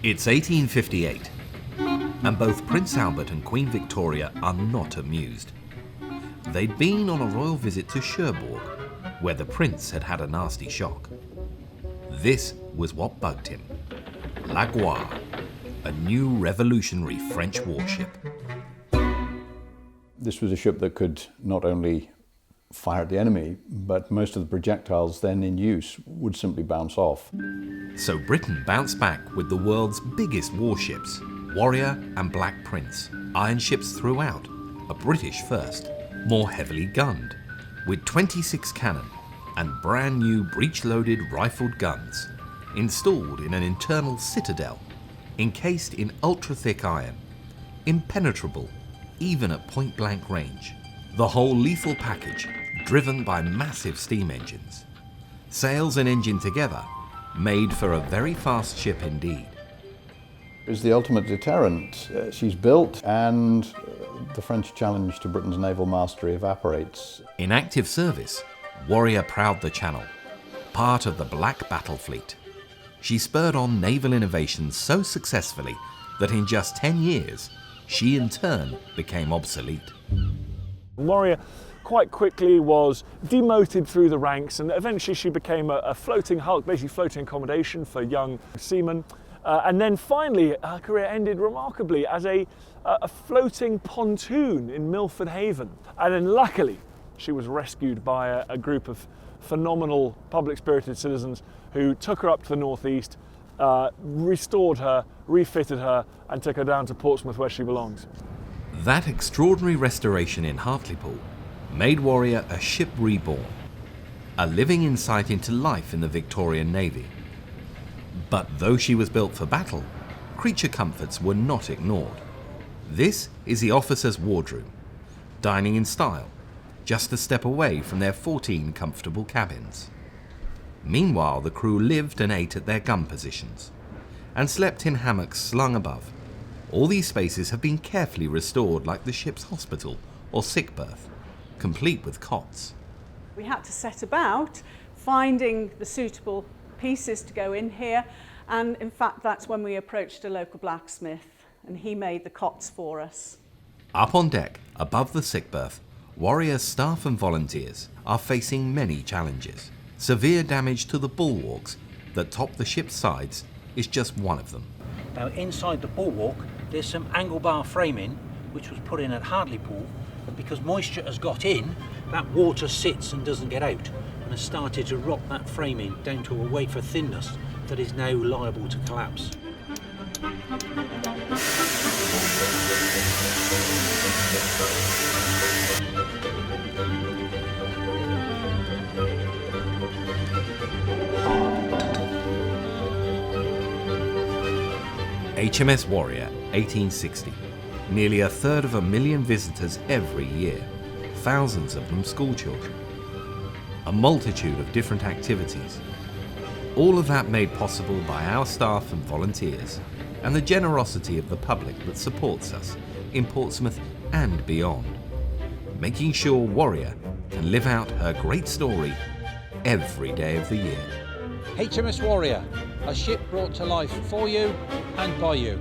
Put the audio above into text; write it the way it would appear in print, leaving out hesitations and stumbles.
It's 1858, and both Prince Albert and Queen Victoria are not amused. They'd been on a royal visit to Cherbourg, where the prince had had a nasty shock. This was what bugged him. La Gloire, a new revolutionary French warship. This was a ship that could not only fire at the enemy, but most of the projectiles then in use would simply bounce off. So Britain bounced back with the world's biggest warships, Warrior and Black Prince, iron ships throughout, a British first, more heavily gunned, with 26 cannon and brand new breech-loaded rifled guns, installed in an internal citadel, encased in ultra-thick iron, impenetrable even at point-blank range. The whole lethal package driven by massive steam engines. Sails and engine together made for a very fast ship indeed. It was the ultimate deterrent. She's built and the French challenge to Britain's naval mastery evaporates. In active service, Warrior prowled the Channel, part of the Black Battle Fleet. She spurred on naval innovations so successfully that in just 10 years, she in turn became obsolete. Warrior quite quickly was demoted through the ranks, and eventually she became a floating hulk, basically floating accommodation for young seamen. And then finally her career ended remarkably as a floating pontoon in Milford Haven. And then luckily she was rescued by a group of phenomenal public-spirited citizens who took her up to the northeast, restored her, refitted her, and took her down to Portsmouth where she belongs. That extraordinary restoration in Hartlepool made Warrior a ship reborn, a living insight into life in the Victorian Navy. But though she was built for battle, creature comforts were not ignored. This is the officer's wardroom, dining in style, just a step away from their 14 comfortable cabins. Meanwhile, the crew lived and ate at their gun positions and slept in hammocks slung above. All these spaces have been carefully restored like the ship's hospital or sick berth, complete with cots. We had to set about finding the suitable pieces to go in here, and in fact that's when we approached a local blacksmith and he made the cots for us. Up on deck, above the sick berth, Warrior staff and volunteers are facing many challenges. Severe damage to the bulwarks that top the ship's sides is just one of them. Now inside the bulwark there's some angle bar framing which was put in at Hartlepool, but because moisture has got in, that water sits and doesn't get out and has started to rot that framing down to a wafer thinness that is now liable to collapse. HMS Warrior, 1860. Nearly 1/3 visitors every year, thousands of them schoolchildren. A multitude of different activities. All of that made possible by our staff and volunteers, and the generosity of the public that supports us in Portsmouth and beyond, making sure Warrior can live out her great story every day of the year. HMS Warrior, a ship brought to life for you and by you.